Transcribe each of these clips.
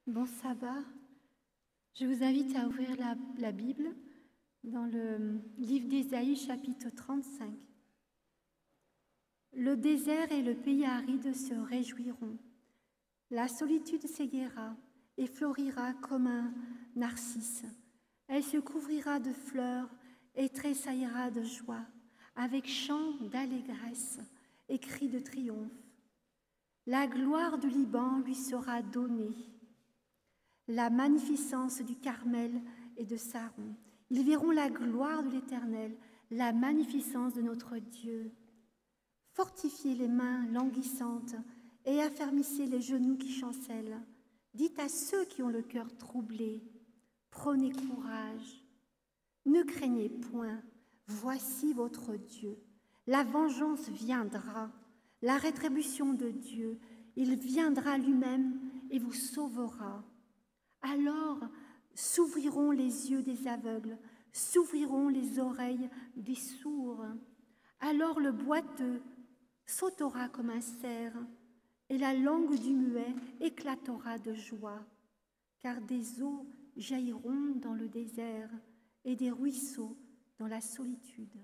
Bon sabbat. Je vous invite à ouvrir la Bible dans le livre d'Ésaïe, chapitre 35. Le désert et le pays aride se réjouiront. La solitude s'égaira et florira comme un narcisse. Elle se couvrira de fleurs et tressaillira de joie, avec chants d'allégresse et cris de triomphe. La gloire du Liban lui sera donnée, la magnificence du Carmel et de Saron. Ils verront la gloire de l'Éternel, la magnificence de notre Dieu. Fortifiez les mains languissantes et affermissez les genoux qui chancellent. Dites à ceux qui ont le cœur troublé, prenez courage. Ne craignez point, voici votre Dieu. La vengeance viendra, la rétribution de Dieu. Il viendra lui-même et vous sauvera. Alors s'ouvriront les yeux des aveugles, s'ouvriront les oreilles des sourds. Alors le boiteux sautera comme un cerf, et la langue du muet éclatera de joie, car des eaux jailliront dans le désert et des ruisseaux dans la solitude.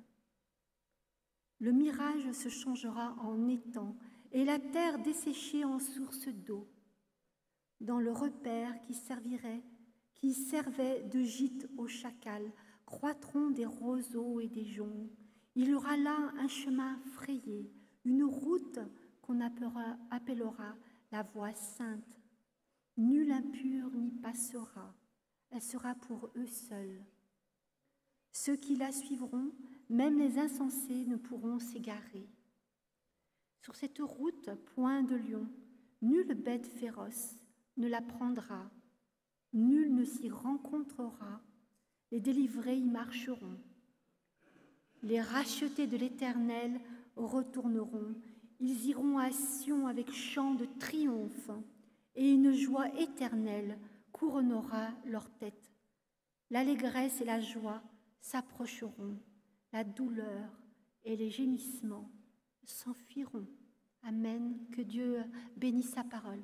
Le mirage se changera en étang et la terre desséchée en source d'eau. Dans le repaire qui servait de gîte aux chacals, croîtront des roseaux et des joncs. Il y aura là un chemin frayé, une route qu'on appellera la voie sainte. Nul impur n'y passera, elle sera pour eux seuls. Ceux qui la suivront, même les insensés, ne pourront s'égarer. Sur cette route, point de lion, nulle bête féroce ne la prendra, nul ne s'y rencontrera, les délivrés y marcheront. Les rachetés de l'Éternel retourneront, ils iront à Sion avec chant de triomphe, et une joie éternelle couronnera leur tête. L'allégresse et la joie s'approcheront, la douleur et les gémissements s'enfuiront. Amen. Que Dieu bénisse sa parole.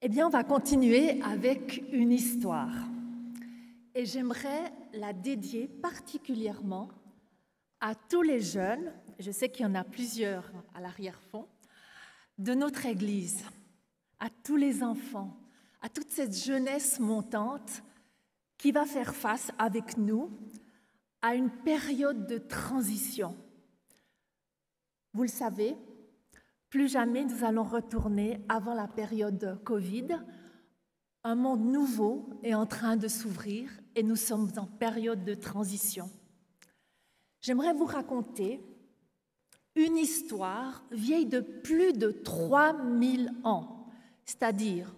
Eh bien, on va continuer avec une histoire. Et j'aimerais la dédier particulièrement à tous les jeunes, je sais qu'il y en a plusieurs à l'arrière-fond, de notre Église, à tous les enfants, à toute cette jeunesse montante qui va faire face avec nous à une période de transition. Vous le savez, plus jamais nous allons retourner avant la période Covid. Un monde nouveau est en train de s'ouvrir et nous sommes en période de transition. J'aimerais vous raconter une histoire vieille de plus de 3000 ans. C'est-à-dire,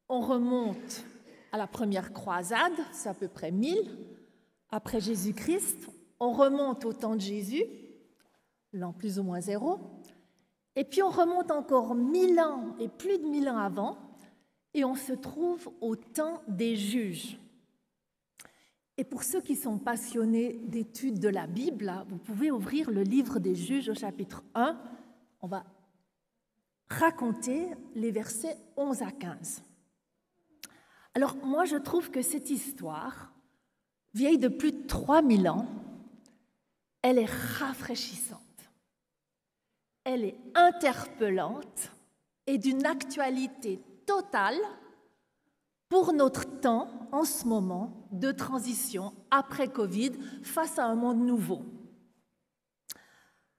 on remonte à la première croisade, c'est à peu près 1000, après Jésus-Christ. On remonte au temps de Jésus, l'an plus ou moins 0. Et puis on remonte encore 1000 ans et plus de 1000 ans avant, et on se trouve au temps des juges. Et pour ceux qui sont passionnés d'études de la Bible, vous pouvez ouvrir le livre des juges au chapitre 1. On va raconter les versets 11 à 15. Alors moi, je trouve que cette histoire, vieille de plus de 3000 ans, elle est rafraîchissante. Elle est interpellante et d'une actualité totale pour notre temps, en ce moment, de transition après Covid, face à un monde nouveau.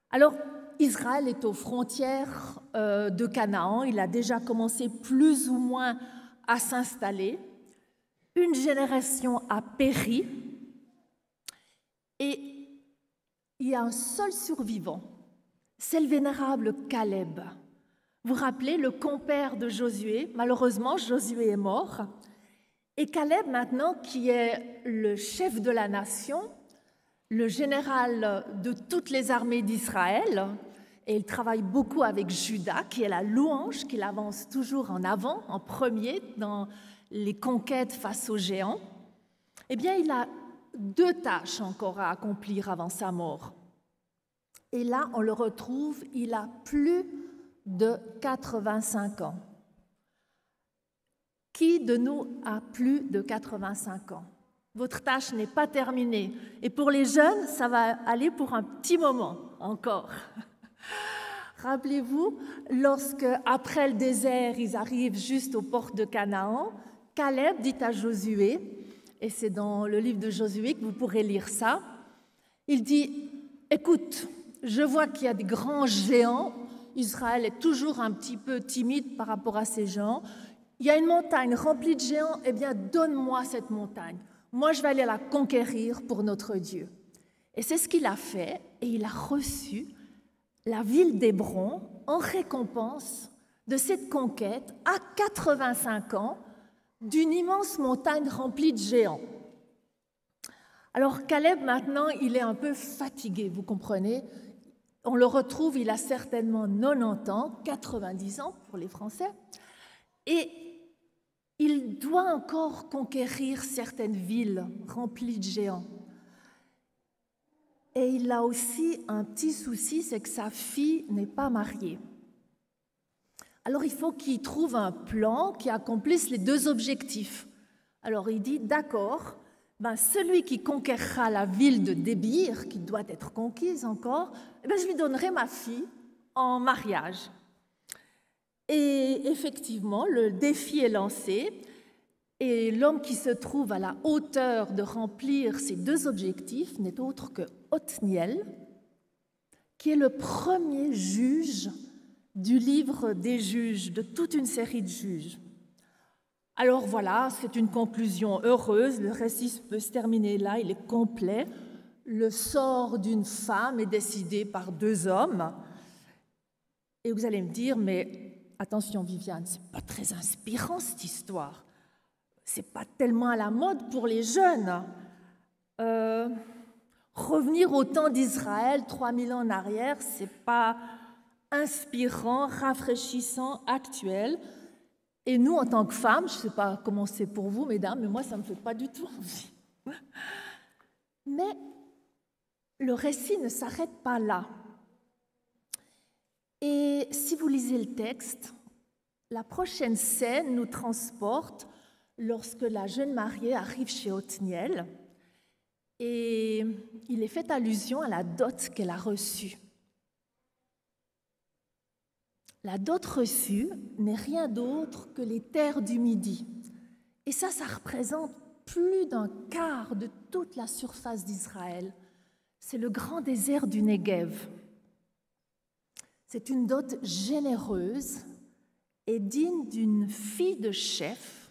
Alors, Israël est aux frontières de Canaan. Il a déjà commencé plus ou moins à s'installer. Une génération a péri et il y a un seul survivant. C'est le vénérable Caleb. Vous vous rappelez, le compère de Josué. Malheureusement, Josué est mort. Et Caleb, maintenant, qui est le chef de la nation, le général de toutes les armées d'Israël, Et il travaille beaucoup avec Juda, qui est la louange qu'il avance toujours en avant, en premier, dans les conquêtes face aux géants. Eh bien, il a 2 tâches encore à accomplir avant sa mort. Et là, on le retrouve, il a plus de 85 ans. Qui de nous a plus de 85 ans? Votre tâche n'est pas terminée. Et pour les jeunes, ça va aller pour un petit moment encore. Rappelez-vous, lorsque, après le désert, ils arrivent juste aux portes de Canaan, Caleb dit à Josué, et c'est dans le livre de Josué que vous pourrez lire ça, il dit « Écoute, je vois qu'il y a des grands géants, Israël est toujours un petit peu timide par rapport à ces géants, il y a une montagne remplie de géants, eh bien donne-moi cette montagne, moi je vais aller la conquérir pour notre Dieu. » Et c'est ce qu'il a fait, et il a reçu la ville d'Hébron en récompense de cette conquête à 85 ans d'une immense montagne remplie de géants. Alors Caleb, maintenant, il est un peu fatigué, vous comprenez. On le retrouve, il a certainement 90 ans, 90 ans pour les Français, et il doit encore conquérir certaines villes remplies de géants. Et il a aussi un petit souci, c'est que sa fille n'est pas mariée. Alors il faut qu'il trouve un plan qui accomplisse les 2 objectifs. Alors il dit, d'accord, celui qui conquérera la ville de Débir, qui doit être conquise encore, je lui donnerai ma fille en mariage. Et effectivement, le défi est lancé, et l'homme qui se trouve à la hauteur de remplir ces 2 objectifs n'est autre que Othniel, qui est le premier juge du livre des juges, de toute une série de juges. Alors voilà, c'est une conclusion heureuse, le récit peut se terminer là, il est complet. Le sort d'une femme est décidé par 2 hommes. Et vous allez me dire, mais attention Viviane, c'est pas très inspirant cette histoire. C'est pas tellement à la mode pour les jeunes. Revenir au temps d'Israël, 3000 ans en arrière, c'est pas inspirant, rafraîchissant, actuel. Et nous, en tant que femmes, je ne sais pas comment c'est pour vous, mesdames, mais moi, ça ne me fait pas du tout envie. Mais le récit ne s'arrête pas là. Et si vous lisez le texte, la prochaine scène nous transporte lorsque la jeune mariée arrive chez Othniel et il est fait allusion à la dot qu'elle a reçue. La dot reçue n'est rien d'autre que les terres du Midi. Et ça représente plus d'un quart de toute la surface d'Israël. C'est le grand désert du Negev. C'est une dot généreuse et digne d'une fille de chef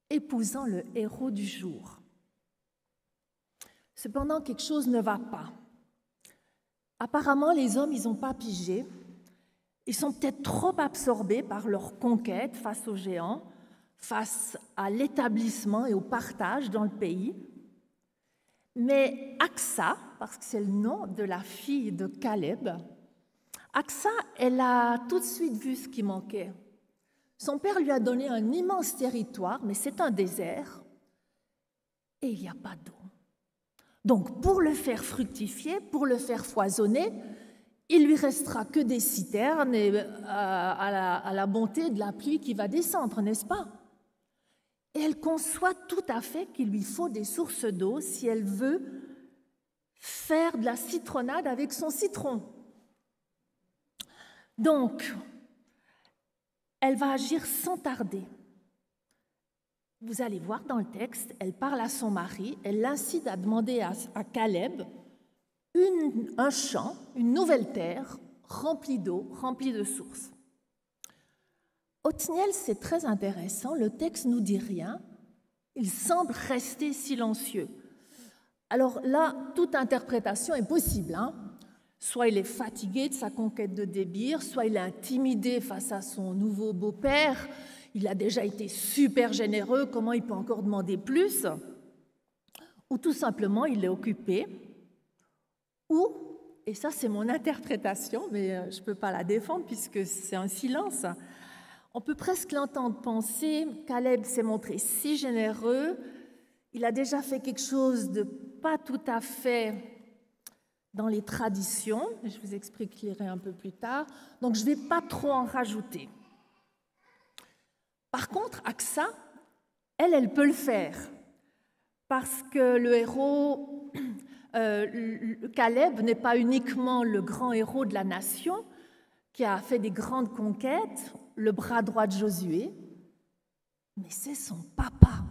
épousant le héros du jour. Cependant, quelque chose ne va pas. Apparemment, les hommes, ils n'ont pas pigé. Ils sont peut-être trop absorbés par leur conquête face aux géants, face à l'établissement et au partage dans le pays. Mais Aksa, parce que c'est le nom de la fille de Caleb, Aksa, elle a tout de suite vu ce qui manquait. Son père lui a donné un immense territoire, mais c'est un désert et il n'y a pas d'eau. Donc, pour le faire fructifier, pour le faire foisonner, il lui restera que des citernes et à la bonté de la pluie qui va descendre, n'est-ce pas? Et elle conçoit tout à fait qu'il lui faut des sources d'eau si elle veut faire de la citronnade avec son citron. Donc, elle va agir sans tarder. Vous allez voir dans le texte, elle parle à son mari, elle l'incite à demander à Caleb un champ, une nouvelle terre, remplie d'eau, remplie de sources. Othniel, c'est très intéressant, le texte ne nous dit rien, il semble rester silencieux. Alors là, toute interprétation est possible, hein. Soit il est fatigué de sa conquête de Débir, soit il est intimidé face à son nouveau beau-père, il a déjà été super généreux, comment il peut encore demander plus? Ou tout simplement, il est occupé, ou, et ça c'est mon interprétation, mais je ne peux pas la défendre puisque c'est un silence, on peut presque l'entendre penser, Caleb s'est montré si généreux, il a déjà fait quelque chose de pas tout à fait dans les traditions, je vous expliquerai un peu plus tard, donc je ne vais pas trop en rajouter. Par contre, Aksa, elle peut le faire, parce que le héros, Caleb, n'est pas uniquement le grand héros de la nation, qui a fait des grandes conquêtes, le bras droit de Josué, mais c'est son papa.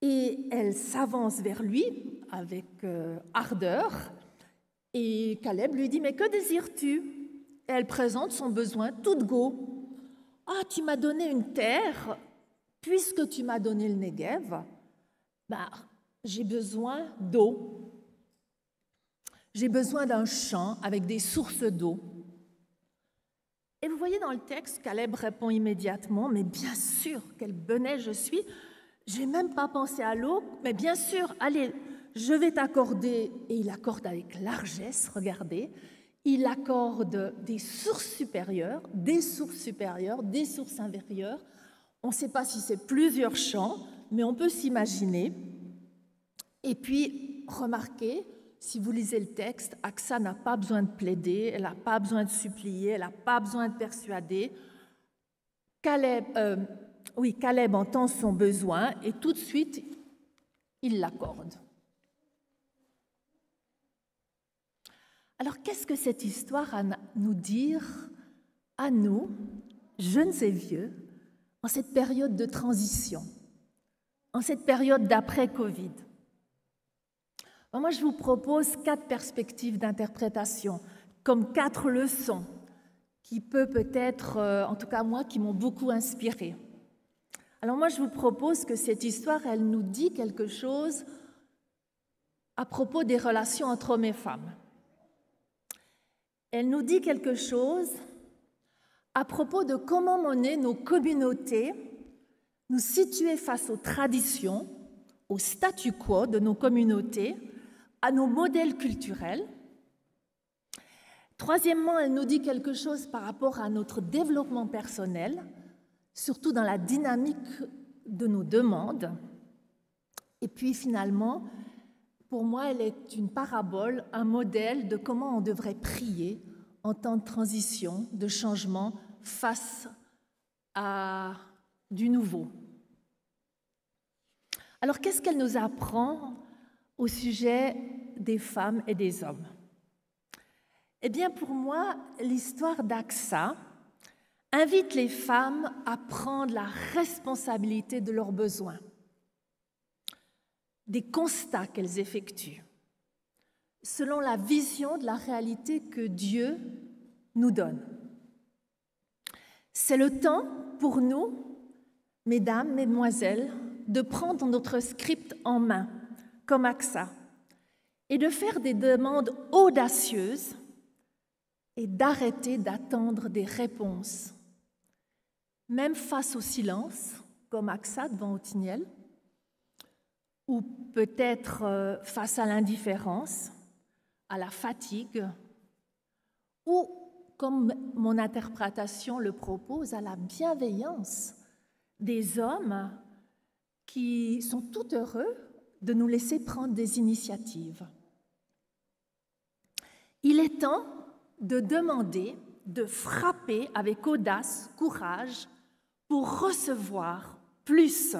Et elle s'avance vers lui avec ardeur, et Caleb lui dit « Mais que désires-tu » Et elle présente son besoin toute go. « Ah, tu m'as donné une terre, puisque tu m'as donné le Negev, j'ai besoin d'eau. J'ai besoin d'un champ avec des sources d'eau. » Et vous voyez dans le texte, Caleb répond immédiatement « Mais bien sûr, quel bonnet je suis, je n'ai même pas pensé à l'eau, mais bien sûr, allez, je vais t'accorder. » Et il accorde avec largesse, regardez, il accorde des sources supérieures, des sources inférieures. On ne sait pas si c'est plusieurs champs, mais on peut s'imaginer. Et puis, remarquez, si vous lisez le texte, Aksa n'a pas besoin de plaider, elle n'a pas besoin de supplier, elle n'a pas besoin de persuader. Caleb entend son besoin et tout de suite, il l'accorde. Alors, qu'est-ce que cette histoire a à nous dire, à nous, jeunes et vieux, en cette période de transition, en cette période d'après-Covid? Moi, je vous propose 4 perspectives d'interprétation, comme 4 leçons qui peut-être, en tout cas moi, qui m'ont beaucoup inspirée. Alors moi, je vous propose que cette histoire, elle nous dit quelque chose à propos des relations entre hommes et femmes. Elle nous dit quelque chose à propos de comment mener nos communautés, nous situer face aux traditions, au statu quo de nos communautés, à nos modèles culturels. Troisièmement, elle nous dit quelque chose par rapport à notre développement personnel, surtout dans la dynamique de nos demandes. Et puis finalement, pour moi, elle est une parabole, un modèle de comment on devrait prier en temps de transition, de changement face à du nouveau. Alors, qu'est-ce qu'elle nous apprend au sujet des femmes et des hommes? Eh bien, pour moi, l'histoire d'Aksa invite les femmes à prendre la responsabilité de leurs besoins, des constats qu'elles effectuent, selon la vision de la réalité que Dieu nous donne. C'est le temps pour nous, mesdames, mesdemoiselles, de prendre notre script en main, comme Aksa, et de faire des demandes audacieuses et d'arrêter d'attendre des réponses, même face au silence, comme Aksa devant Othniel, ou peut-être face à l'indifférence, à la fatigue, ou, comme mon interprétation le propose, à la bienveillance des hommes qui sont tout heureux de nous laisser prendre des initiatives. Il est temps de demander, de frapper avec audace, courage, pour recevoir plus.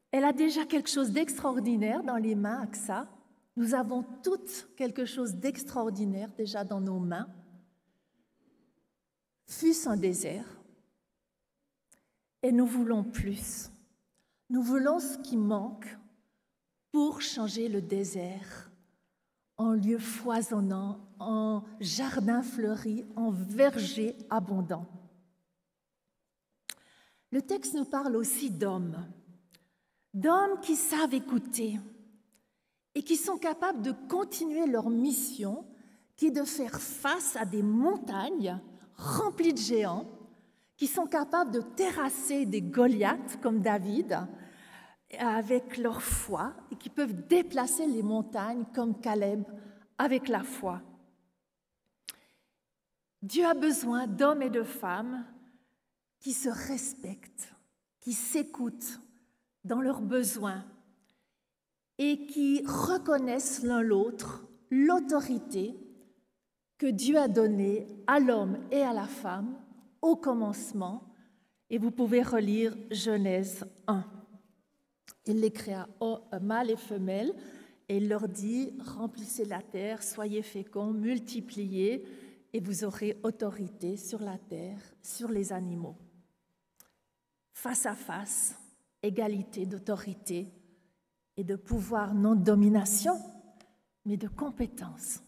Elle a déjà quelque chose d'extraordinaire dans les mains, Aksa. Nous avons toutes quelque chose d'extraordinaire déjà dans nos mains. Fût-ce un désert. Et nous voulons plus. Nous voulons ce qui manque pour changer le désert en lieu foisonnant, en jardin fleuri, en verger abondant. Le texte nous parle aussi d'hommes qui savent écouter et qui sont capables de continuer leur mission, qui est de faire face à des montagnes remplies de géants, qui sont capables de terrasser des Goliaths comme David avec leur foi et qui peuvent déplacer les montagnes comme Caleb avec la foi. Dieu a besoin d'hommes et de femmes qui se respectent, qui s'écoutent dans leurs besoins et qui reconnaissent l'un l'autre l'autorité que Dieu a donnée à l'homme et à la femme au commencement. Et vous pouvez relire Genèse 1. Il les créa mâle et femelle et il leur dit « Remplissez la terre, soyez féconds, multipliez et vous aurez autorité sur la terre, sur les animaux. » Face à face, égalité d'autorité et de pouvoir, non de domination, mais de compétence.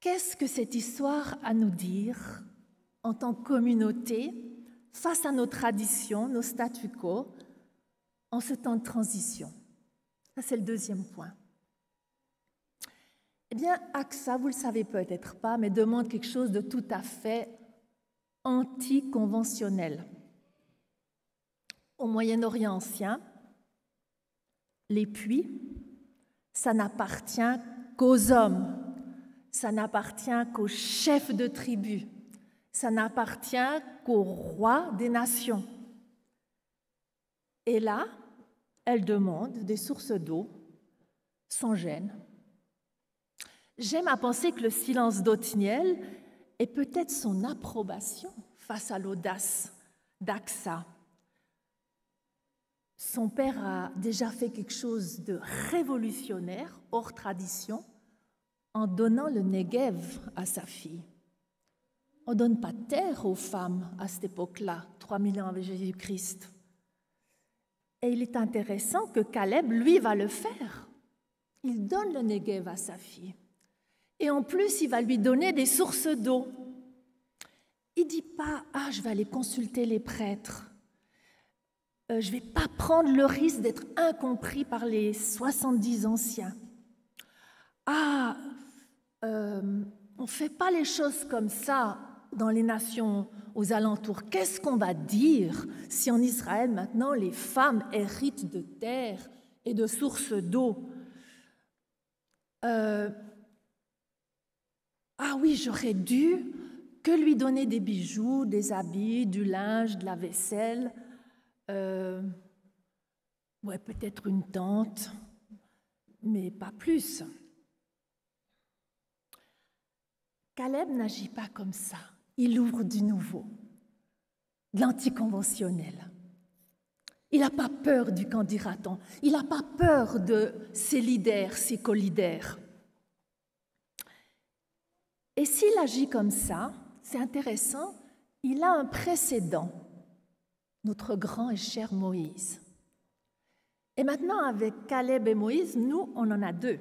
Qu'est-ce que cette histoire a à nous dire en tant que communauté face à nos traditions, nos statu quo, en ce temps de transition? Ça, c'est le deuxième point. Eh bien, AXA, vous ne le savez peut-être pas, mais demande quelque chose de tout à fait anticonventionnel. Au Moyen-Orient ancien, les puits, ça n'appartient qu'aux hommes, ça n'appartient qu'aux chefs de tribu, ça n'appartient qu'aux rois des nations. Et là, elle demande des sources d'eau sans gêne. J'aime à penser que le silence d'Otniel est peut-être son approbation face à l'audace d'AXA. Son père a déjà fait quelque chose de révolutionnaire, hors tradition, en donnant le Negev à sa fille. On ne donne pas de terre aux femmes à cette époque-là, 3000 ans avant Jésus-Christ. Et il est intéressant que Caleb, lui, va le faire. Il donne le Negev à sa fille. Et en plus, il va lui donner des sources d'eau. Il ne dit pas « Ah, je vais aller consulter les prêtres. Je ne vais pas prendre le risque d'être incompris par les 70 anciens. Ah, on ne fait pas les choses comme ça dans les nations aux alentours. Qu'est-ce qu'on va dire si en Israël, maintenant, les femmes héritent de terre et de sources d'eau? Ah oui, j'aurais dû que lui donner des bijoux, des habits, du linge, de la vaisselle. Ouais, peut-être une tente, mais pas plus. Caleb n'agit pas comme ça. Il ouvre du nouveau, de l'anticonventionnel. Il n'a pas peur du qu'en dira-t-on. Il n'a pas peur de ses leaders, ses co-leaders. Et s'il agit comme ça, c'est intéressant, il a un précédent, notre grand et cher Moïse. Et maintenant, avec Caleb et Moïse, nous, on en a deux.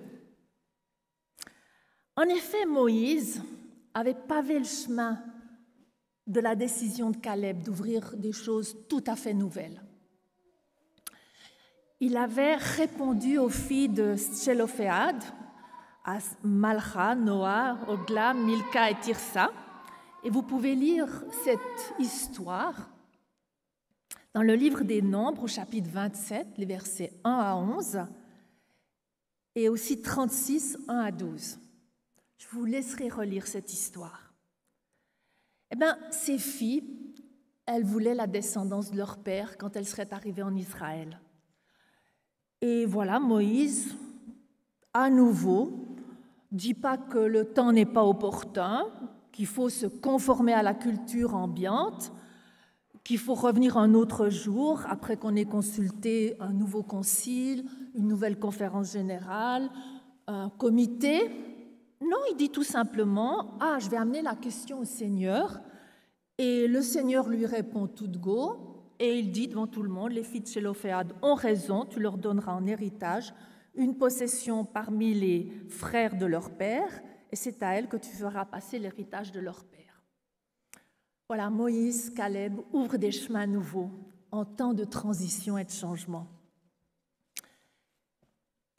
En effet, Moïse avait pavé le chemin de la décision de Caleb d'ouvrir des choses tout à fait nouvelles. Il avait répondu aux filles de Tchelophéad, à Malcha, Noah, Ogla, Milka et Tirsa. Et vous pouvez lire cette histoire dans le livre des Nombres, au chapitre 27, les versets 1 à 11, et aussi 36, 1 à 12. Je vous laisserai relire cette histoire. Eh bien, ces filles, elles voulaient la descendance de leur père quand elles seraient arrivées en Israël. Et voilà, Moïse, à nouveau, dit pas que le temps n'est pas opportun, qu'il faut se conformer à la culture ambiante, qu'il faut revenir un autre jour après qu'on ait consulté un nouveau concile, une nouvelle conférence générale, un comité. Non, il dit tout simplement « Ah, je vais amener la question au Seigneur ». Et le Seigneur lui répond tout de go et il dit devant tout le monde « Les filles de Tchelophéad ont raison, tu leur donneras en héritage une possession parmi les frères de leur père et c'est à elles que tu feras passer l'héritage de leur père ». Voilà, Moïse, Caleb ouvrent des chemins nouveaux en temps de transition et de changement.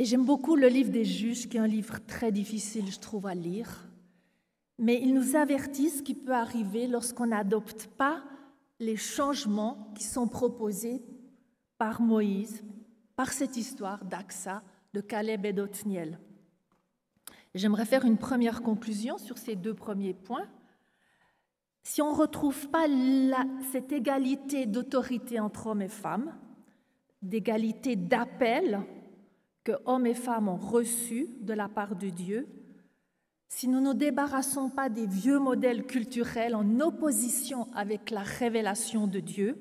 Et j'aime beaucoup le livre des Juges, qui est un livre très difficile, je trouve, à lire. Mais il nous avertit ce qui peut arriver lorsqu'on n'adopte pas les changements qui sont proposés par Moïse, par cette histoire d'Aksa, de Caleb et d'Othniel. J'aimerais faire une première conclusion sur ces deux premiers points. Si on ne retrouve pas cette égalité d'autorité entre hommes et femmes, d'égalité d'appel que hommes et femmes ont reçu de la part de Dieu, si nous ne nous débarrassons pas des vieux modèles culturels en opposition avec la révélation de Dieu,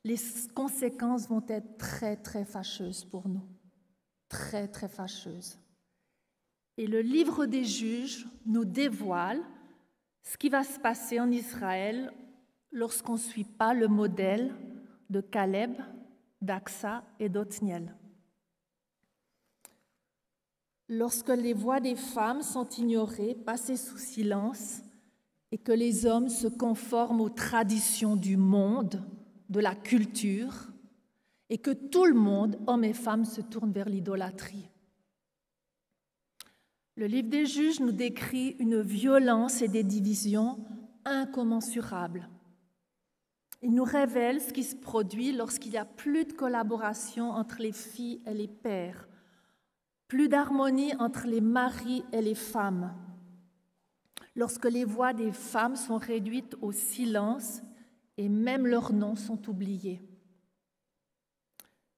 les conséquences vont être très, très fâcheuses pour nous. Très, très fâcheuses. Et le livre des Juges nous dévoile ce qui va se passer en Israël lorsqu'on ne suit pas le modèle de Caleb, d'Aksa et d'Othniel. Lorsque les voix des femmes sont ignorées, passées sous silence, et que les hommes se conforment aux traditions du monde, de la culture, et que tout le monde, hommes et femmes, se tourne vers l'idolâtrie. Le livre des Juges nous décrit une violence et des divisions incommensurables. Il nous révèle ce qui se produit lorsqu'il n'y a plus de collaboration entre les filles et les pères, plus d'harmonie entre les maris et les femmes, lorsque les voix des femmes sont réduites au silence et même leurs noms sont oubliés.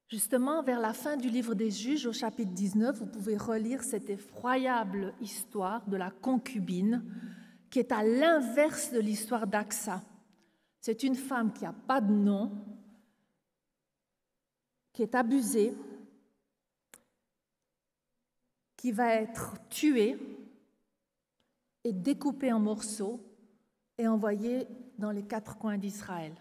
Justement, vers la fin du livre des Juges, au chapitre 19, vous pouvez relire cette effroyable histoire de la concubine qui est à l'inverse de l'histoire d'Aksa. C'est une femme qui n'a pas de nom, qui est abusée, qui va être tuée et découpée en morceaux et envoyée dans les 4 coins d'Israël.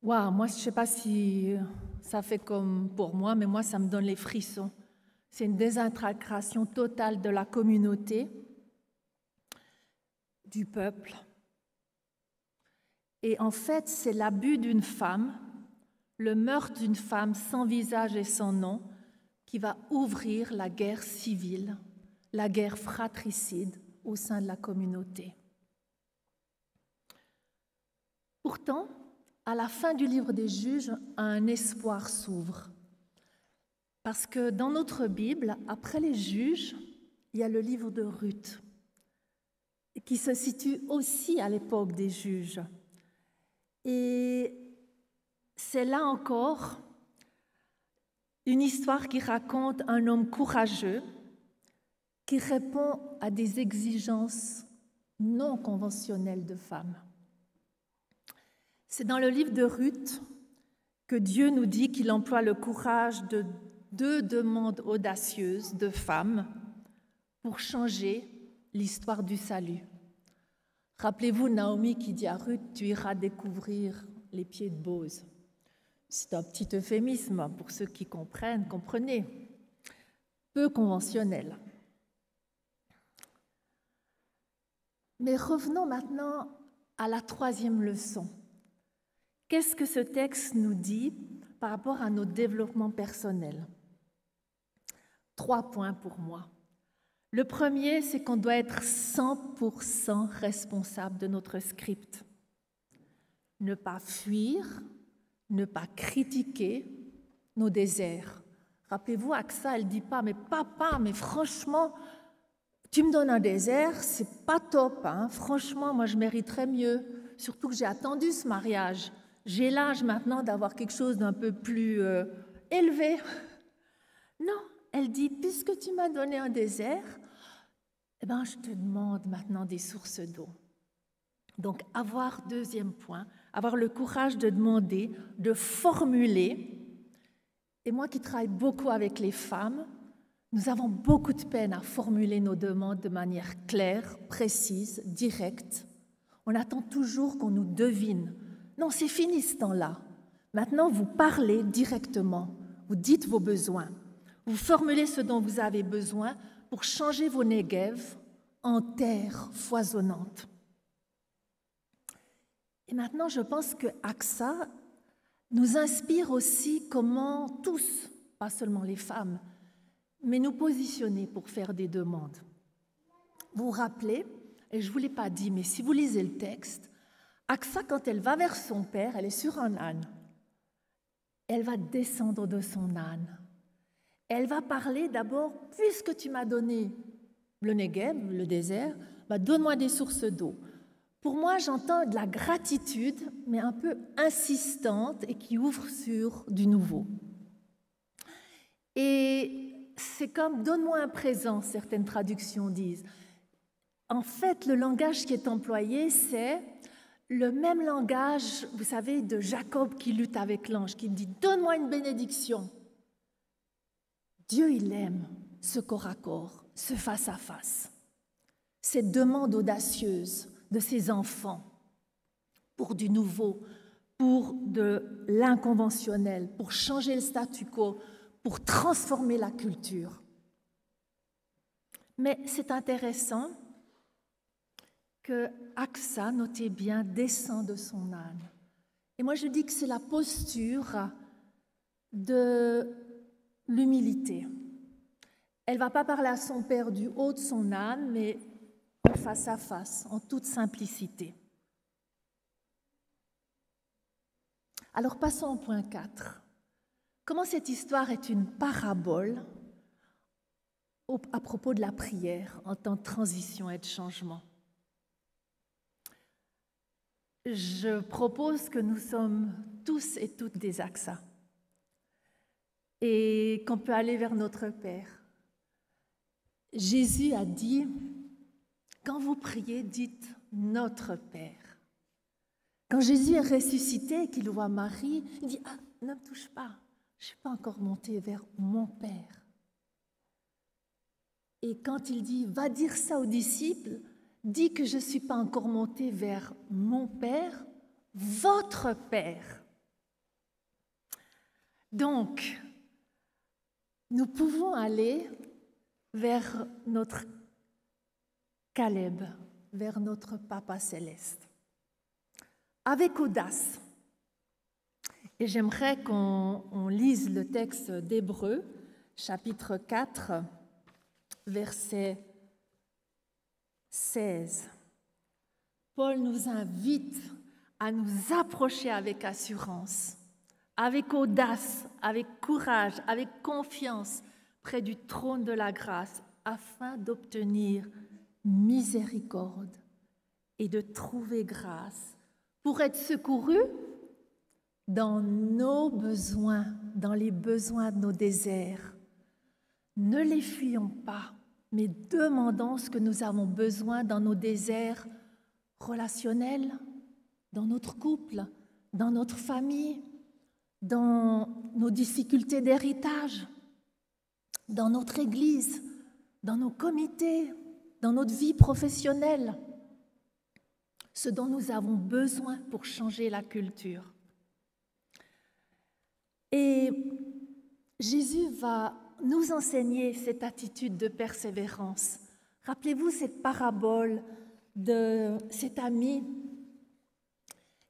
Waouh, moi, je ne sais pas si ça fait comme pour moi, mais moi, ça me donne les frissons. C'est une désintégration totale de la communauté, du peuple. Et en fait, c'est l'abus d'une femme, le meurtre d'une femme sans visage et sans nom, qui va ouvrir la guerre civile, la guerre fratricide au sein de la communauté. Pourtant, à la fin du livre des Juges, un espoir s'ouvre. Parce que dans notre Bible, après les Juges, il y a le livre de Ruth, qui se situe aussi à l'époque des Juges. Et c'est là encore une histoire qui raconte un homme courageux qui répond à des exigences non conventionnelles de femmes. C'est dans le livre de Ruth que Dieu nous dit qu'il emploie le courage de 2 demandes audacieuses de femmes pour changer l'histoire du salut. Rappelez-vous Naomi qui dit à Ruth, tu iras découvrir les pieds de Bose. C'est un petit euphémisme pour ceux qui comprennent, comprenez. Peu conventionnel. Mais revenons maintenant à la 3e leçon. Qu'est-ce que ce texte nous dit par rapport à nos développements personnels? 3 points pour moi. Le premier, c'est qu'on doit être 100% responsable de notre script. Ne pas fuir, ne pas critiquer nos déserts. Rappelez-vous, Aksa, elle ne dit pas, mais papa, mais franchement, tu me donnes un désert, c'est pas top, hein. Franchement, moi je mériterais mieux, surtout que j'ai attendu ce mariage. J'ai l'âge maintenant d'avoir quelque chose d'un peu plus élevé. Non, elle dit, puisque tu m'as donné un désert, eh ben, je te demande maintenant des sources d'eau. Donc, avoir, 2e point, avoir le courage de demander, de formuler. Et moi qui travaille beaucoup avec les femmes, nous avons beaucoup de peine à formuler nos demandes de manière claire, précise, directe. On attend toujours qu'on nous devine. Non, c'est fini ce temps-là. Maintenant, vous parlez directement. Vous dites vos besoins. Vous formulez ce dont vous avez besoin pour changer vos Negev en terre foisonnante. Et maintenant, je pense que Aksa nous inspire aussi comment tous, pas seulement les femmes, mais nous positionner pour faire des demandes. Vous vous rappelez, et je ne vous l'ai pas dit, mais si vous lisez le texte, Aksa, quand elle va vers son père, elle est sur un âne. Elle va descendre de son âne. Elle va parler d'abord, puisque tu m'as donné le Negev, le désert, donne-moi des sources d'eau. Pour moi, j'entends de la gratitude, mais un peu insistante et qui ouvre sur du nouveau. Et c'est comme « donne-moi un présent », certaines traductions disent. En fait, le langage qui est employé, c'est le même langage, vous savez, de Jacob qui lutte avec l'ange, qui dit « donne-moi une bénédiction ». Dieu, il aime ce corps à corps, ce face à face, cette demande audacieuse de ses enfants pour du nouveau, pour de l'inconventionnel, pour changer le statu quo, pour transformer la culture. Mais c'est intéressant que Aksa, notez bien, descend de son âne. Et moi je dis que c'est la posture de l'humilité. Elle ne va pas parler à son père du haut de son âne, mais en face à face, en toute simplicité. Alors passons au point 4. Comment cette histoire est une parabole à propos de la prière en temps de transition et de changement. Je propose que nous sommes tous et toutes des Aksa et qu'on peut aller vers notre Père. Jésus a dit, quand vous priez, dites « notre Père ». Quand Jésus est ressuscité et qu'il voit Marie, il dit « Ah, ne me touche pas, je ne suis pas encore monté vers mon Père ». Et quand il dit « va dire ça aux disciples », dit que je ne suis pas encore monté vers mon Père, votre Père. Donc, nous pouvons aller vers notre Caleb, vers notre Papa céleste, avec audace. Et j'aimerais qu'on lise le texte d'Hébreux, chapitre 4, verset 16. Paul nous invite à nous approcher avec assurance, avec audace, avec courage, avec confiance près du trône de la grâce afin d'obtenir miséricorde et de trouver grâce pour être secourus dans nos besoins, dans les besoins de nos déserts. Ne les fuyons pas, mais demandons ce que nous avons besoin dans nos déserts relationnels, dans notre couple, dans notre famille, dans nos difficultés d'héritage, dans notre Église, dans nos comités, dans notre vie professionnelle, ce dont nous avons besoin pour changer la culture. Et Jésus va nous enseigner cette attitude de persévérance. Rappelez-vous cette parabole de cet ami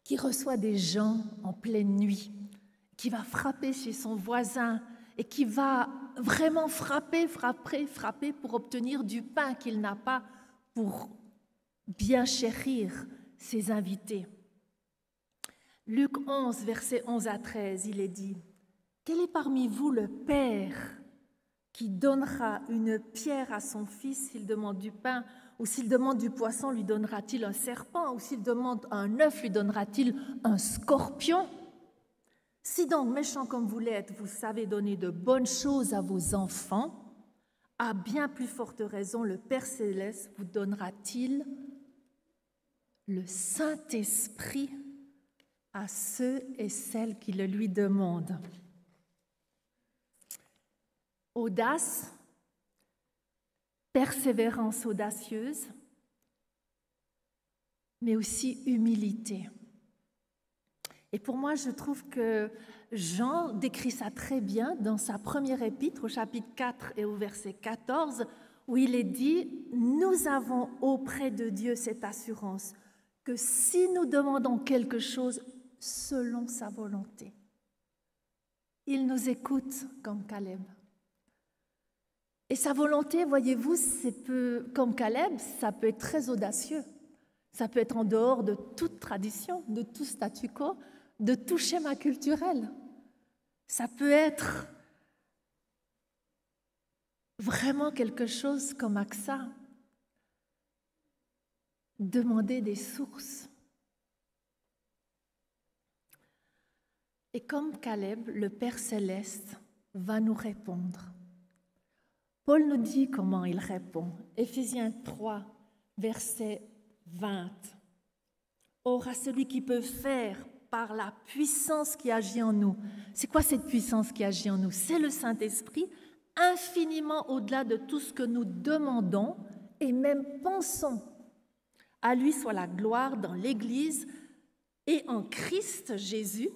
qui reçoit des gens en pleine nuit, qui va frapper chez son voisin et qui va vraiment frapper pour obtenir du pain qu'il n'a pas pour bien chérir ses invités. Luc 11, versets 11 à 13, il est dit « Quel est parmi vous le père qui donnera une pierre à son fils s'il demande du pain, ou s'il demande du poisson, lui donnera-t-il un serpent, ou s'il demande un œuf, lui donnera-t-il un scorpion? Si donc, méchants comme vous l'êtes, vous savez donner de bonnes choses à vos enfants, à bien plus forte raison, le Père céleste vous donnera-t-il le Saint-Esprit à ceux et celles qui le lui demandent. » Audace, persévérance audacieuse, mais aussi humilité. Et pour moi, je trouve que Jean décrit ça très bien dans sa première épître, au chapitre 4 et au verset 14, où il est dit « Nous avons auprès de Dieu cette assurance que si nous demandons quelque chose selon sa volonté, il nous écoute comme Caleb. » Et sa volonté, voyez-vous, comme Caleb, ça peut être très audacieux. Ça peut être en dehors de toute tradition, de tout statu quo, de tout schéma culturel. Ça peut être vraiment quelque chose comme AXA. Demander des sources. Et comme Caleb, le Père Céleste va nous répondre. Paul nous dit comment il répond. Éphésiens 3, verset 20. Or, à celui qui peut faire par la puissance qui agit en nous. C'est quoi cette puissance qui agit en nous? C'est le Saint-Esprit, infiniment au-delà de tout ce que nous demandons et même pensons. À lui soit la gloire dans l'Église et en Christ Jésus,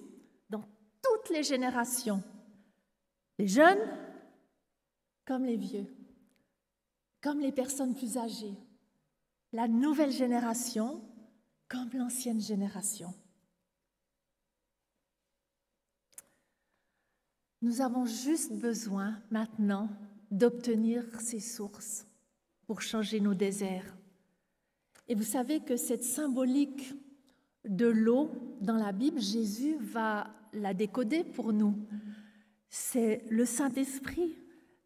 dans toutes les générations, les jeunes comme les vieux, comme les personnes plus âgées, la nouvelle génération comme l'ancienne génération. Nous avons juste besoin maintenant d'obtenir ces sources pour changer nos déserts. Et vous savez que cette symbolique de l'eau dans la Bible, Jésus va la décoder pour nous. C'est le Saint-Esprit.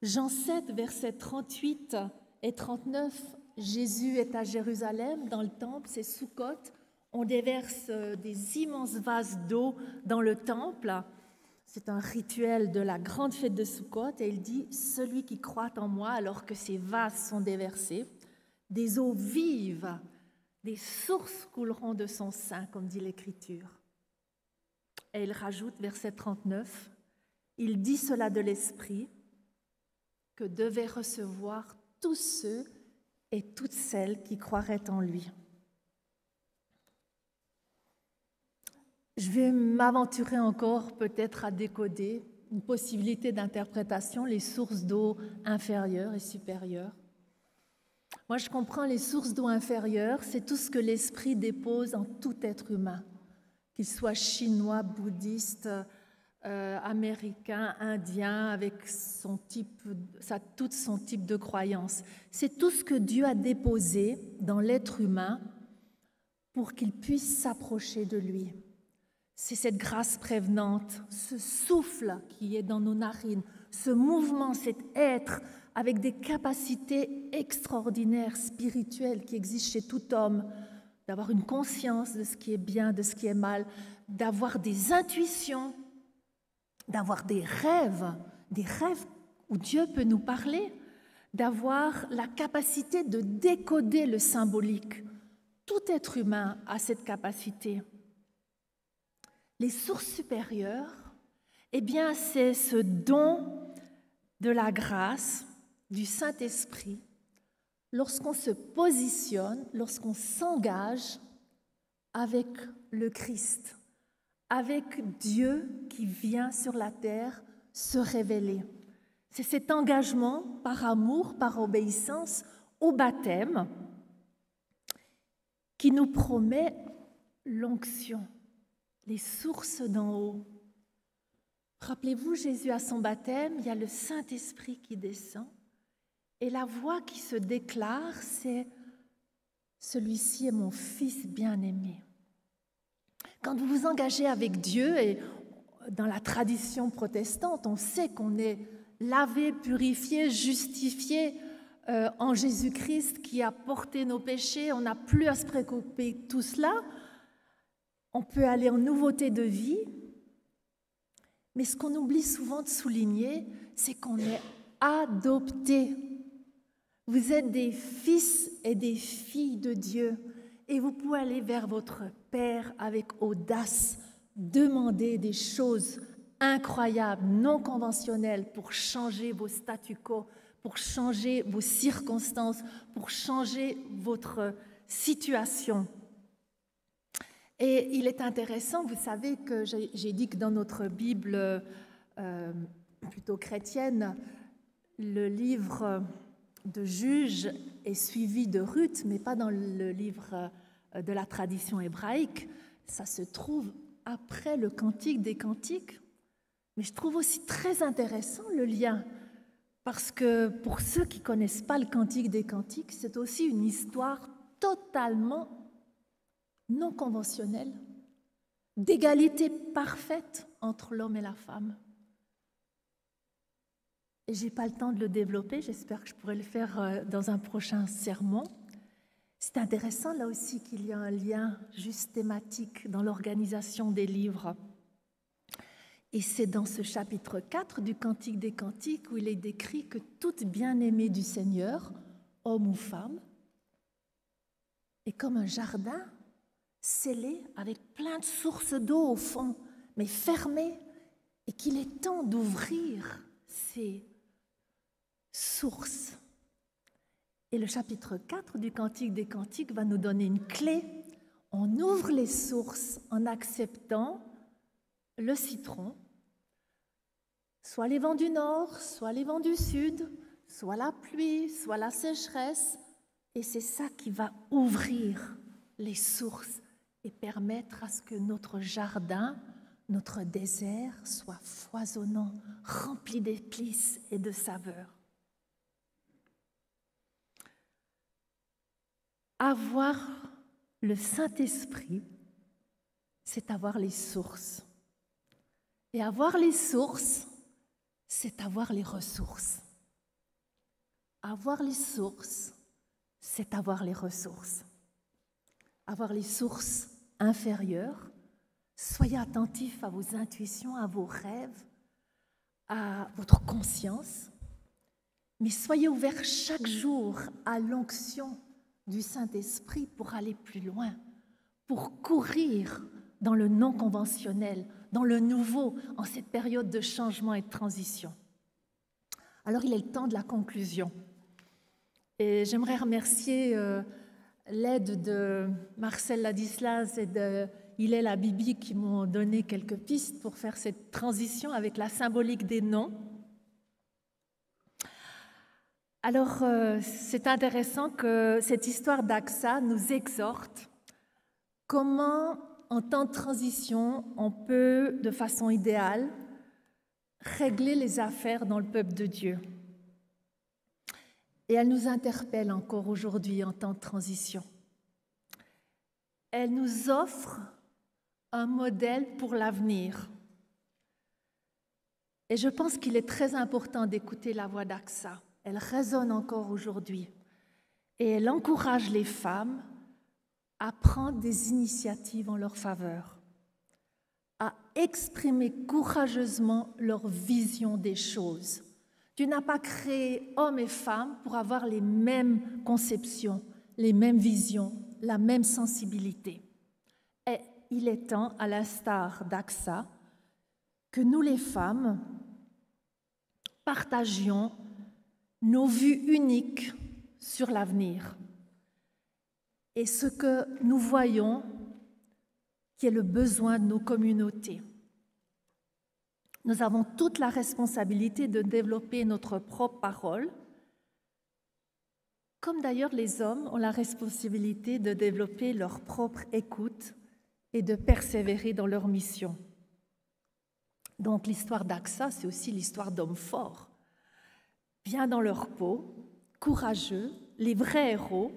Jean 7, versets 38 et 39, Jésus est à Jérusalem, dans le temple, c'est Soukhot. On déverse des immenses vases d'eau dans le temple. C'est un rituel de la grande fête de Soukhot. Et il dit « Celui qui croit en moi, alors que ces vases sont déversés, des eaux vives, des sources couleront de son sein, comme dit l'Écriture. » Et il rajoute, verset 39, « Il dit cela de l'Esprit, que devaient recevoir tous ceux et toutes celles qui croiraient en lui. » Je vais m'aventurer encore peut-être à décoder une possibilité d'interprétation, les sources d'eau inférieures et supérieures. Moi, je comprends les sources d'eau inférieures, c'est tout ce que l'Esprit dépose en tout être humain, qu'il soit chinois, bouddhiste, américain, indien, avec tout son type de croyance. C'est tout ce que Dieu a déposé dans l'être humain pour qu'il puisse s'approcher de lui. C'est cette grâce prévenante, ce souffle qui est dans nos narines, ce mouvement, cet être avec des capacités extraordinaires, spirituelles qui existent chez tout homme, d'avoir une conscience de ce qui est bien, de ce qui est mal, d'avoir des intuitions, d'avoir des rêves où Dieu peut nous parler, d'avoir la capacité de décoder le symbolique. Tout être humain a cette capacité. Les sources supérieures, eh bien, c'est ce don de la grâce du Saint-Esprit lorsqu'on se positionne, lorsqu'on s'engage avec le Christ, avec Dieu qui vient sur la terre se révéler. C'est cet engagement par amour, par obéissance au baptême qui nous promet l'onction, les sources d'en haut. Rappelez-vous, Jésus à son baptême, il y a le Saint-Esprit qui descend et la voix qui se déclare, c'est « Celui-ci est mon Fils bien-aimé ». Quand vous vous engagez avec Dieu, et dans la tradition protestante, on sait qu'on est lavé, purifié, justifié en Jésus-Christ qui a porté nos péchés, on n'a plus à se préoccuper de tout cela, on peut aller en nouveauté de vie, mais ce qu'on oublie souvent de souligner, c'est qu'on est adopté. Vous êtes des fils et des filles de Dieu et vous pouvez aller vers votre Père avec audace, demander des choses incroyables, non conventionnelles pour changer vos statu quo, pour changer vos circonstances, pour changer votre situation. Et il est intéressant, vous savez que j'ai dit que dans notre Bible plutôt chrétienne, le livre de Juges est suivi de Ruth, mais pas dans le livre de la tradition hébraïque. Ça se trouve après le Cantique des Cantiques. Mais je trouve aussi très intéressant le lien, parce que pour ceux qui ne connaissent pas le Cantique des Cantiques, c'est aussi une histoire totalement non conventionnel, d'égalité parfaite entre l'homme et la femme. Et je n'ai pas le temps de le développer, j'espère que je pourrai le faire dans un prochain sermon. C'est intéressant là aussi qu'il y a un lien juste thématique dans l'organisation des livres. Et c'est dans ce chapitre 4 du Cantique des Cantiques où il est décrit que toute bien-aimée du Seigneur, homme ou femme, est comme un jardin scellé avec plein de sources d'eau au fond, mais fermé, et qu'il est temps d'ouvrir ces sources. Et le chapitre 4 du Cantique des Cantiques va nous donner une clé. On ouvre les sources en acceptant le citron, soit les vents du nord, soit les vents du sud, soit la pluie, soit la sécheresse. Et c'est ça qui va ouvrir les sources et permettre à ce que notre jardin, notre désert soit foisonnant, rempli d'épices et de saveurs. Avoir le Saint-Esprit, c'est avoir les sources. Et avoir les sources, c'est avoir les ressources. Avoir les sources, c'est avoir les ressources. Avoir les sources inférieures, soyez attentifs à vos intuitions, à vos rêves, à votre conscience, mais soyez ouverts chaque jour à l'onction du Saint-Esprit pour aller plus loin, pour courir dans le non conventionnel, dans le nouveau, en cette période de changement et de transition. Alors, il est le temps de la conclusion. Et j'aimerais remercier l'aide de Marcel Ladislas et de Hillel Habibi qui m'ont donné quelques pistes pour faire cette transition avec la symbolique des noms. Alors, c'est intéressant que cette histoire d'Aksa nous exhorte comment, en temps de transition, on peut, de façon idéale, régler les affaires dans le peuple de Dieu. Et elle nous interpelle encore aujourd'hui en temps de transition. Elle nous offre un modèle pour l'avenir. Et je pense qu'il est très important d'écouter la voix d'Aksa. Elle résonne encore aujourd'hui et elle encourage les femmes à prendre des initiatives en leur faveur, à exprimer courageusement leur vision des choses. Dieu n'a pas créé hommes et femmes pour avoir les mêmes conceptions, les mêmes visions, la même sensibilité. Et il est temps, à l'instar d'Aksa, que nous les femmes partagions nos vues uniques sur l'avenir et ce que nous voyons qui est le besoin de nos communautés. Nous avons toute la responsabilité de développer notre propre parole, comme d'ailleurs les hommes ont la responsabilité de développer leur propre écoute et de persévérer dans leur mission. Donc l'histoire d'Aksa, c'est aussi l'histoire d'hommes forts, bien dans leur peau, courageux, les vrais héros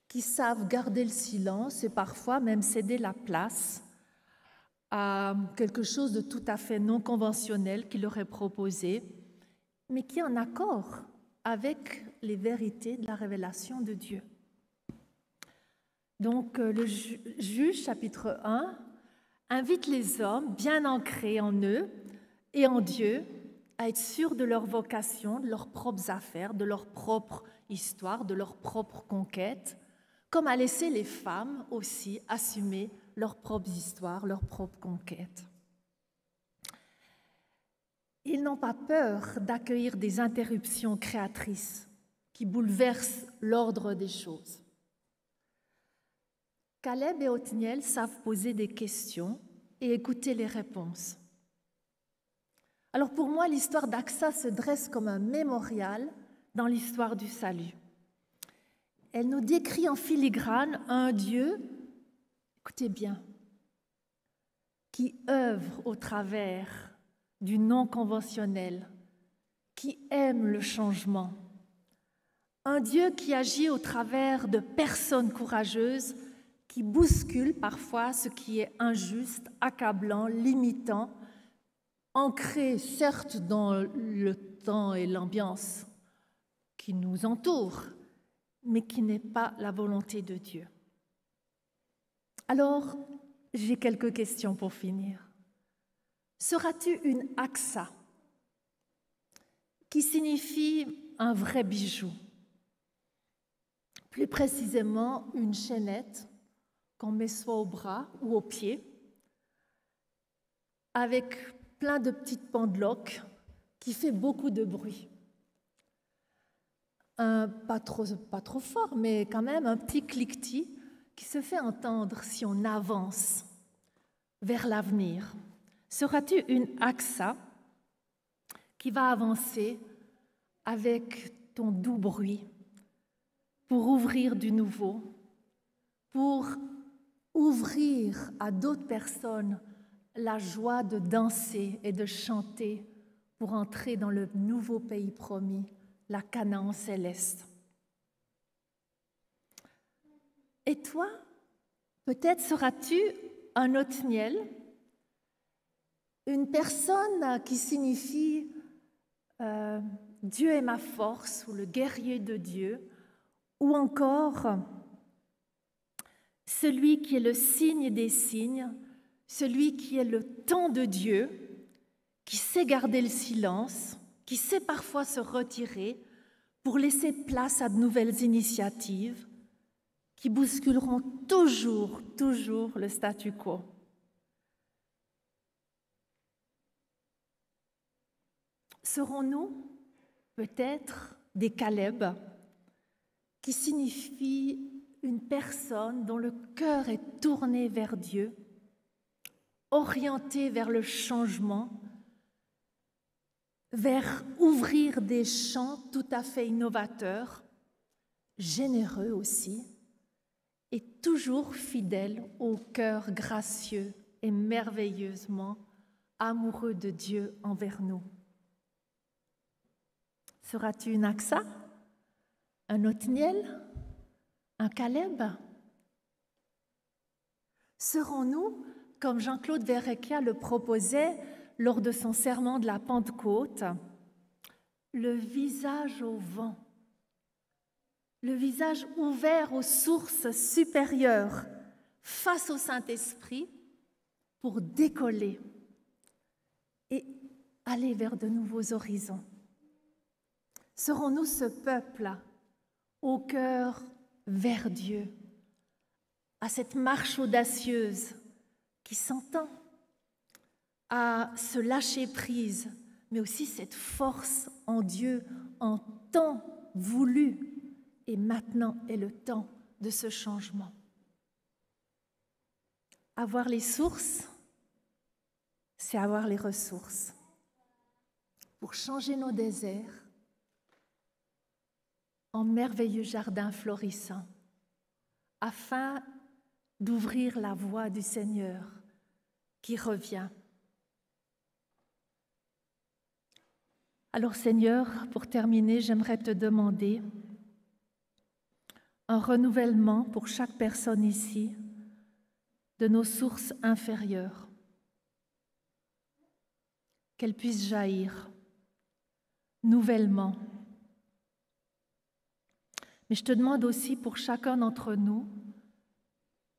qui savent garder le silence et parfois même céder la place à quelque chose de tout à fait non conventionnel qui leur est proposé, mais qui est en accord avec les vérités de la révélation de Dieu. Donc le Juge, chapitre 1, invite les hommes bien ancrés en eux et en Dieu à être sûrs de leur vocation, de leurs propres affaires, de leur propre histoire, de leur propre conquête, comme à laisser les femmes aussi assumer leurs propres histoires, leurs propres conquêtes. Ils n'ont pas peur d'accueillir des interruptions créatrices qui bouleversent l'ordre des choses. Caleb et Othniel savent poser des questions et écouter les réponses. Alors pour moi, l'histoire d'Aksa se dresse comme un mémorial dans l'histoire du salut. Elle nous décrit en filigrane un Dieu, écoutez bien, qui œuvre au travers du non conventionnel, qui aime le changement. Un Dieu qui agit au travers de personnes courageuses, qui bouscule parfois ce qui est injuste, accablant, limitant, ancré certes dans le temps et l'ambiance qui nous entoure, mais qui n'est pas la volonté de Dieu. Alors, j'ai quelques questions pour finir. Seras-tu une axa, qui signifie un vrai bijou? Plus précisément, une chaînette qu'on met soit au bras ou au pied, avec plein de petites pendeloques qui fait beaucoup de bruit. Pas trop fort, mais quand même un petit cliquetis qui se fait entendre si on avance vers l'avenir. Seras-tu une axa qui va avancer avec ton doux bruit pour ouvrir du nouveau, pour ouvrir à d'autres personnes la joie de danser et de chanter pour entrer dans le nouveau pays promis, la Canaan céleste. Et toi, peut-être seras-tu un Othniel, une personne qui signifie Dieu est ma force ou le guerrier de Dieu, ou encore celui qui est le signe des signes, celui qui est le temps de Dieu, qui sait garder le silence, qui sait parfois se retirer pour laisser place à de nouvelles initiatives qui bousculeront toujours le statu quo. Serons-nous peut-être des Caleb, qui signifie une personne dont le cœur est tourné vers Dieu, orienté vers le changement, vers ouvrir des champs tout à fait innovateurs, généreux aussi, et toujours fidèle au cœur gracieux et merveilleusement amoureux de Dieu envers nous. Seras-tu une Axa, un Othniel, un Caleb? Serons-nous, comme Jean-Claude Verrecchia le proposait lors de son sermon de la Pentecôte, le visage au vent, le visage ouvert aux sources supérieures, face au Saint-Esprit, pour décoller et aller vers de nouveaux horizons? Serons-nous ce peuple au cœur vers Dieu, à cette marche audacieuse qui s'entend, à se lâcher prise, mais aussi cette force en Dieu, en temps voulu, et maintenant est le temps de ce changement. Avoir les sources, c'est avoir les ressources pour changer nos déserts en merveilleux jardins florissants, afin d'ouvrir la voie du Seigneur qui revient. Alors Seigneur, pour terminer, j'aimerais te demander un renouvellement pour chaque personne ici de nos sources inférieures, qu'elles puissent jaillir nouvellement. Mais je te demande aussi pour chacun d'entre nous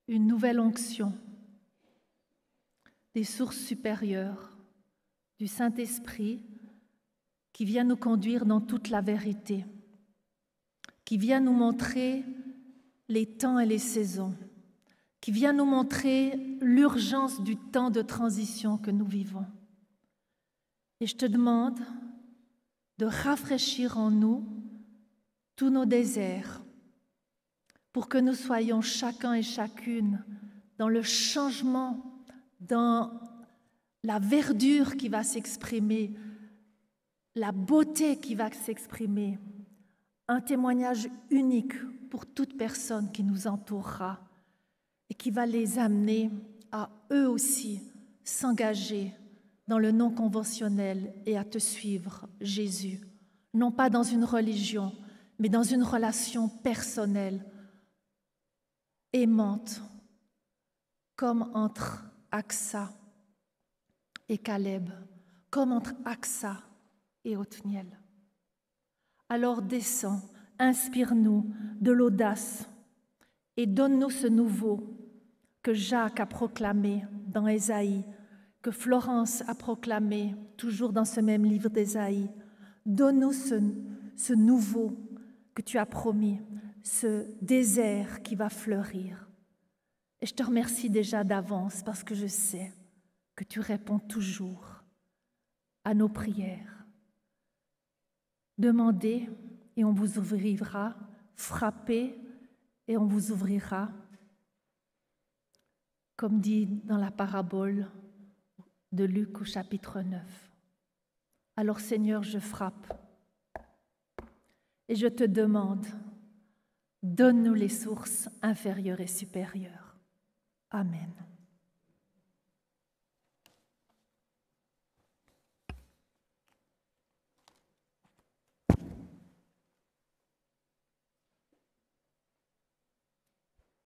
une nouvelle onction, des sources supérieures, du Saint-Esprit qui vient nous conduire dans toute la vérité, qui vient nous montrer les temps et les saisons, qui vient nous montrer l'urgence du temps de transition que nous vivons. Et je te demande de rafraîchir en nous tous nos déserts, pour que nous soyons chacun et chacune dans le changement, dans la verdure qui va s'exprimer, la beauté qui va s'exprimer, un témoignage unique pour toute personne qui nous entourera et qui va les amener à eux aussi s'engager dans le non conventionnel et à te suivre, Jésus, non pas dans une religion, mais dans une relation personnelle, aimante, comme entre Aksa et Caleb, comme entre Aksa et Othniel. Alors descends, inspire-nous de l'audace et donne-nous ce nouveau que Jacques a proclamé dans Ésaïe, que Florence a proclamé toujours dans ce même livre d'Ésaïe. Donne-nous ce nouveau que tu as promis, ce désert qui va fleurir. Et je te remercie déjà d'avance parce que je sais que tu réponds toujours à nos prières. Demandez et on vous ouvrira, frappez et on vous ouvrira. Comme dit dans la parabole de Luc au chapitre 9. Alors Seigneur, je frappe et je te demande, donne-nous les sources inférieures et supérieures. Amen.